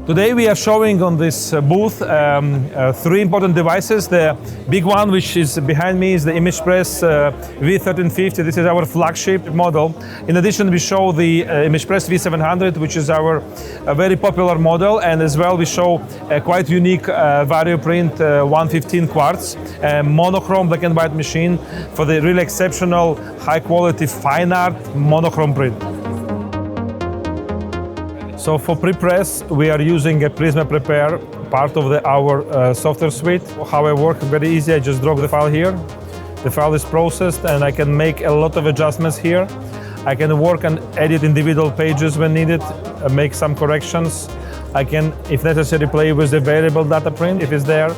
Today we are showing on this booth three important devices. The big one, which is behind me, is the ImagePRESS V1350. This is our flagship model. In addition, we show the ImagePRESS V900, which is our very popular model, and as well we show a quite unique VarioPrint 115 quartz, a monochrome black and white machine for the really exceptional, high quality, fine art monochrome print. So for pre-press, we are using a PrismaPrepare, part of our software suite. How I work, very easy, I just drop the file here. The file is processed and I can make a lot of adjustments here. I can work and edit individual pages when needed, make some corrections. I can, if necessary, play with the variable data print if it's there.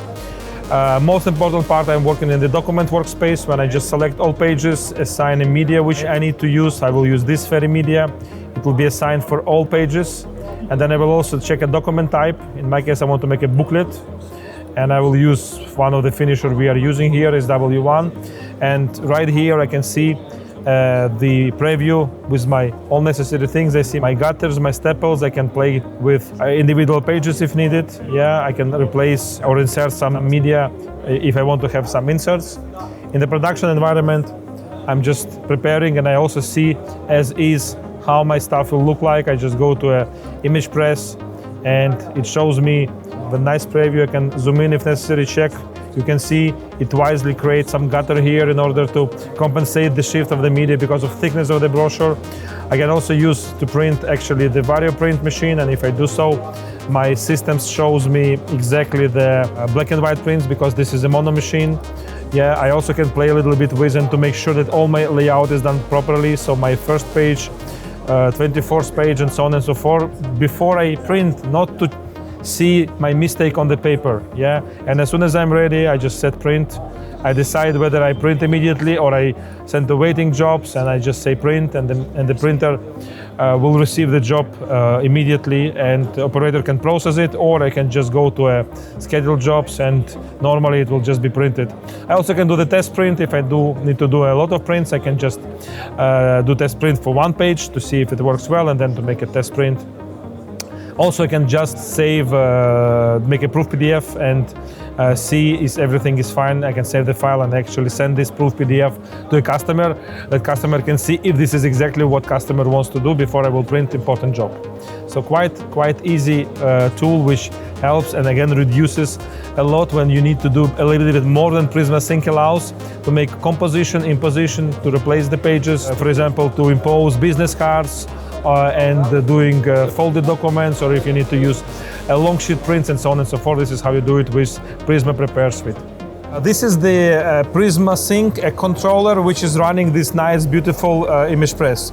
Most important part, I'm working in the document workspace. When I just select all pages, assign a media which I need to use. I will use this very media. It will be assigned for all pages. And then I will also check a document type. In my case, I want to make a booklet. And I will use one of the finishers we are using here is W1. And right here I can see the preview with my all necessary things. I see my gutters, my staples. I can play with individual pages if needed. Yeah, I can replace or insert some media if I want to have some inserts. In the production environment, I'm just preparing, and I also see as is how my stuff will look like. I just go to a ImagePRESS and it shows me the nice preview. I can zoom in if necessary, check. You can see it wisely creates some gutter here in order to compensate the shift of the media because of thickness of the brochure. I can also use to print actually the VarioPrint machine, and if I do so, my system shows me exactly the black and white prints because this is a mono machine. Yeah, I also can play a little bit with them to make sure that all my layout is done properly. So my first page, 24th page, and so on and so forth, before I print, not to see my mistake on the paper. Yeah, and as soon as I'm ready, I just set print. I decide whether I print immediately or I send the waiting jobs, and I just say print, and the printer will receive the job immediately, and the operator can process it, or I can just go to scheduled jobs and normally it will just be printed. I also can do the test print. If I do need to do a lot of prints, I can just do test print for one page to see if it works well, and then to make a test print. Also, I can just save, make a proof PDF and see if everything is fine. I can save the file and actually send this proof PDF to a customer. That customer can see if this is exactly what customer wants to do before I will print important job. So quite easy tool which helps and again reduces a lot when you need to do a little bit more than PrismaSync allows, to make composition, imposition, to replace the pages, for example, to impose business cards, and doing folded documents, or if you need to use long sheet prints and so on and so forth. This is how you do it with PrismaPrepare suite. This is the PrismaSync, a controller which is running this nice, beautiful ImagePRESS.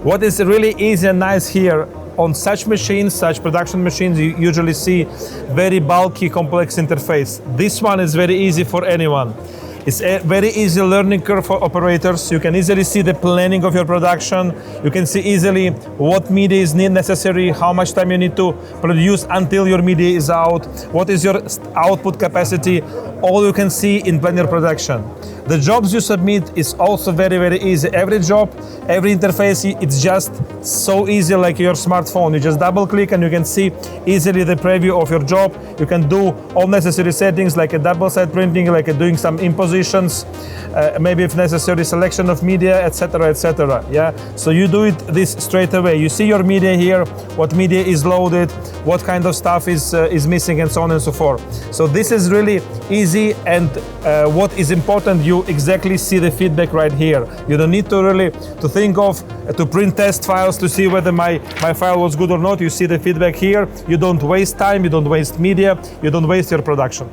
What is really easy and nice here, on such machines, such production machines, you usually see very bulky, complex interface. This one is very easy for anyone. It's a very easy learning curve for operators. You can easily see the planning of your production. You can see easily what media is necessary, how much time you need to produce until your media is out, what is your output capacity. All you can see in Blender production. The jobs you submit is also very, very easy. Every job, every interface, it's just so easy like your smartphone. You just double click and you can see easily the preview of your job. You can do all necessary settings like a double side printing, like doing some impositions, maybe if necessary selection of media, etc., etc. Yeah, so you do this straight away. You see your media here, what media is loaded, what kind of stuff is missing, and so on and so forth. So this is really easy, and what is important, you exactly see the feedback right here. You don't need to really to think of to print test files to see whether my file was good or not. You see the feedback here. You don't waste time, you don't waste media, you don't waste your production.